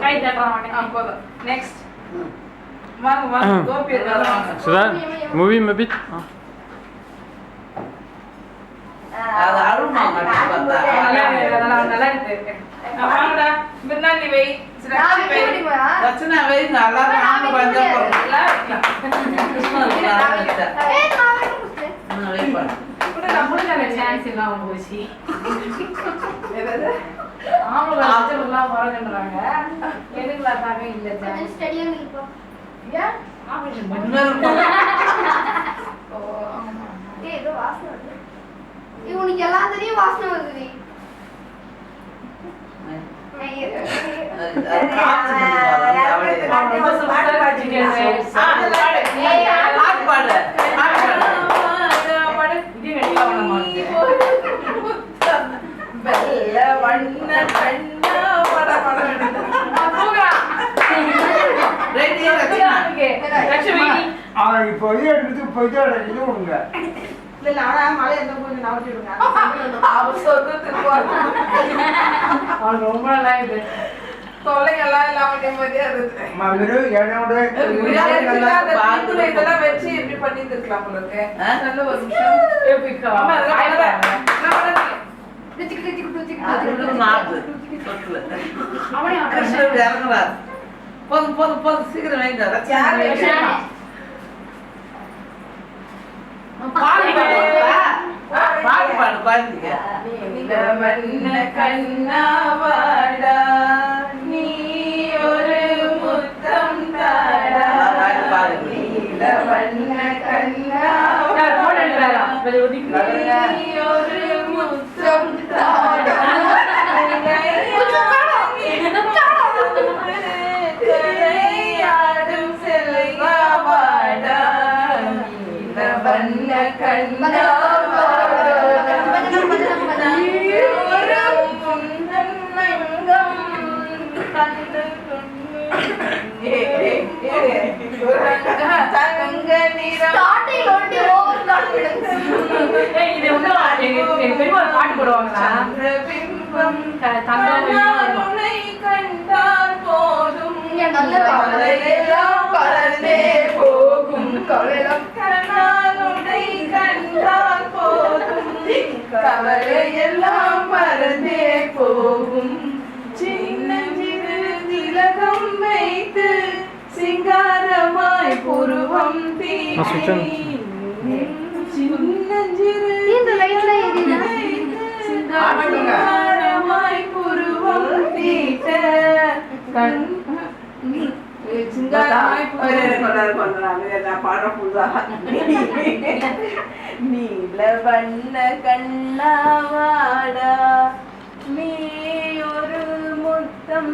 கை தட்டுறான் போதும். நெக்ஸ்ட் வாங்க வாங்க கோபி இருக்காங்க. சுதா மூவி மேபி அது அருமா மட்டும் பார்த்தா நல்லா இருக்கு. வாங்கடா பின்னாடி வை ரச்சனா வை நல்லா வாங்க வந்து கூட நம்மளுக்கு சான்ஸ் எல்லாம் போச்சு. ஆம்பளை போறதுன்றாங்க எதுக்குலாத்தாங்க இல்ல சான்ஸ் ஸ்டடியா நிப்பா ஏன் ஆபரேஷன் ஏதோ வாசனை வருது. இவனுக்கு எல்லாம் தெரியும் வாசனை வருது. இப்போ எடுத்து போயிட்டு இது விடுங்க. ரொம்ப நல்லா இது தொலைங்கெல்லாம் இல்லாம நிம்மதியா இருக்கு. இதெல்லாம் வச்சு எப்படி பண்ணிட்டு இருக்கலாம் உங்களுக்கு. நல்ல ஒரு விஷயம். போதும் போதும் போதும் சீக்கிரம் வைங்க. பாடு பாடு பாடுங்க. கண்ணாவாடா நீ ஒரு முத்தம் தாடா நீலவண்ண கண்ணாவாடா நீ ஒரு முத்தம் தாடா கலையாடும் செல்வாவாடா நீலவண்ண கண்ணாவாடா பாட்டு போடுவாங்களா கண்டால் போதும் பறந்தே போகும் கண்ணாலுனை கண்டால் போதும் கவலையெல்லாம் மறந்தே போகும் சின்னஞ்சிறு திலகம் வைத்து சிங்காரமாய் புருவம் தீட்டி சின்னஞ்சிறு சிங்காரமாய் புருவம் தீட்ட நீலவண்ண கண்ணாவாடா நீ ஒரு முத்தம்